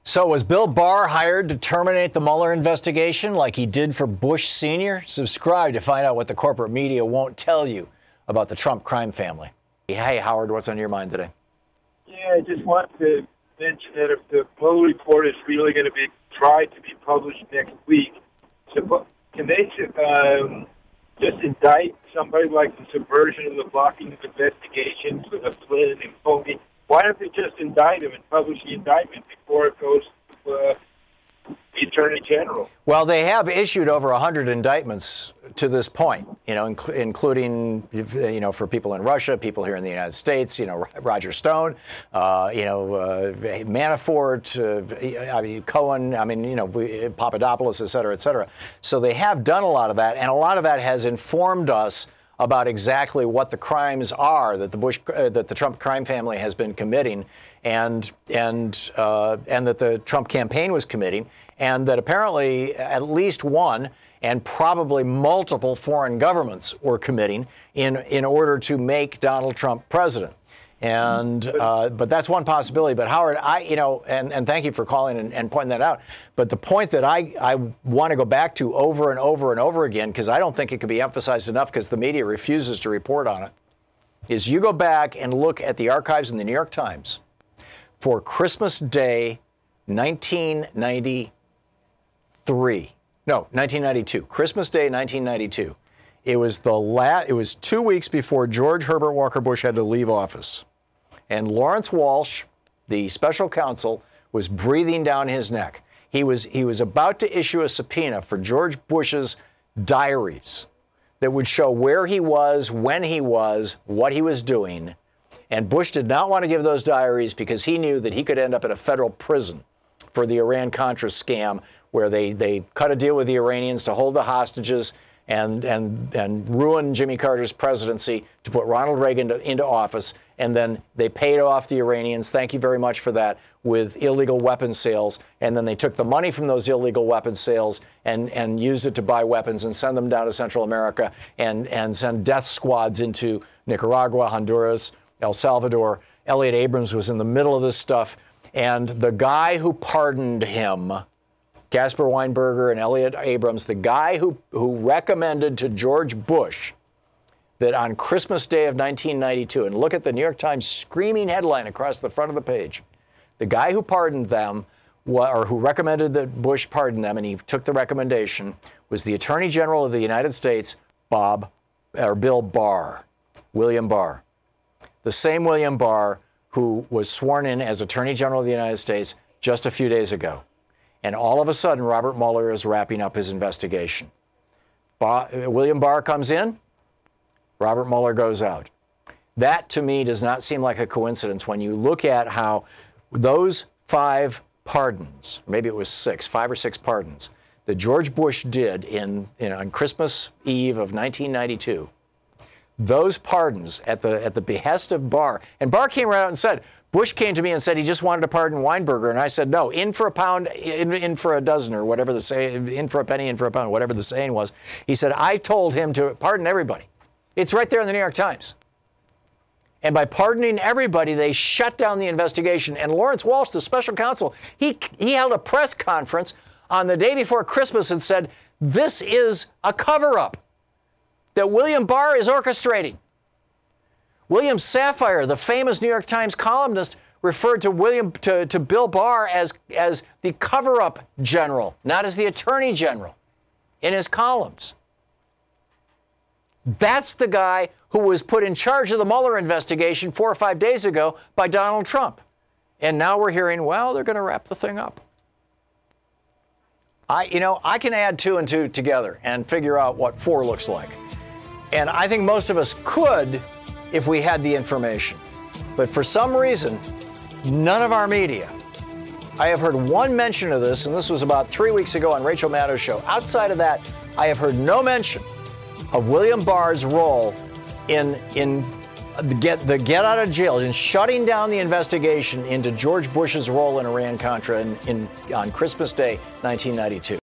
So was Bill Barr hired to terminate the Mueller investigation like he did for Bush Sr.? Subscribe to find out what the corporate media won't tell you about the Trump crime family. Hey, Howard, what's on your mind today? Yeah, I just want to mention that if the Mueller report is really going to be tried to be published next week, so can they just indict somebody like the subversion and the blocking of investigations with a Flynn and Comey? Why don't they just indict him and publish the indictment before it goes to the Attorney General? Well, they have issued over 100 indictments to this point, including, for people in Russia, people here in the United States, Roger Stone, Manafort, Cohen, Papadopoulos, et cetera, et cetera. So they have done a lot of that, and a lot of that has informed us about exactly what the crimes are that the Trump crime family has been committing, and that the Trump campaign was committing, and that apparently at least one and probably multiple foreign governments were committing in order to make Donald Trump president. And but that's one possibility. But Howard, and thank you for calling and pointing that out. But the point that I want to go back to over and over and over again, because I don't think it could be emphasized enough because the media refuses to report on it, is you go back and look at the archives in the New York Times for Christmas Day 1992. Christmas Day 1992. It was it was 2 weeks before George Herbert Walker Bush had to leave office. And Lawrence Walsh, the special counsel, was breathing down his neck. He was about to issue a subpoena for George Bush's diaries that would show where he was, when he was, what he was doing. And Bush did not want to give those diaries because he knew that he could end up in a federal prison for the Iran-Contra scam, where they cut a deal with the Iranians to hold the hostages and ruin Jimmy Carter's presidency to put Ronald Reagan into office. And then they paid off the Iranians, thank you very much for that, with illegal weapons sales. And then they took the money from those illegal weapons sales and used it to buy weapons and send them down to Central America and send death squads into Nicaragua, Honduras, El Salvador. Elliot Abrams was in the middle of this stuff. And the guy who pardoned him, Caspar Weinberger and Elliot Abrams, the guy who recommended to George Bush that on Christmas Day of 1992, and look at the New York Times screaming headline across the front of the page, the guy who pardoned them, or who recommended that Bush pardon them, and he took the recommendation, was the Attorney General of the United States, Bill Barr, William Barr. The same William Barr who was sworn in as Attorney General of the United States just a few days ago. And all of a sudden, Robert Mueller is wrapping up his investigation. William Barr comes in, Robert Mueller goes out. That, to me, does not seem like a coincidence when you look at how those 5 pardons, maybe it was 5 or 6 pardons, that George Bush did on Christmas Eve of 1992, those pardons at the behest of Barr, and Barr came right out and said, Bush came to me and said he just wanted to pardon Weinberger, and I said, no, in for a pound, in for a dozen, or whatever the saying, in for a penny, in for a pound, whatever the saying was. He said, I told him to pardon everybody. It's right there in the New York Times. And by pardoning everybody, they shut down the investigation. And Lawrence Walsh, the special counsel, he held a press conference on the day before Christmas and said, this is a cover-up that William Barr is orchestrating. William Safire, the famous New York Times columnist, referred to Bill Barr as the cover-up general, not as the attorney general, in his columns. That's the guy who was put in charge of the Mueller investigation 4 or 5 days ago by Donald Trump. And now we're hearing, well, they're going to wrap the thing up. I can add 2 and 2 together and figure out what 4 looks like. And I think most of us could if we had the information. But for some reason, none of our media. I have heard one mention of this, and this was about 3 weeks ago on Rachel Maddow's show. Outside of that, I have heard no mention of William Barr's role in the get out of jail, in shutting down the investigation into George Bush's role in Iran-Contra on Christmas Day, 1992.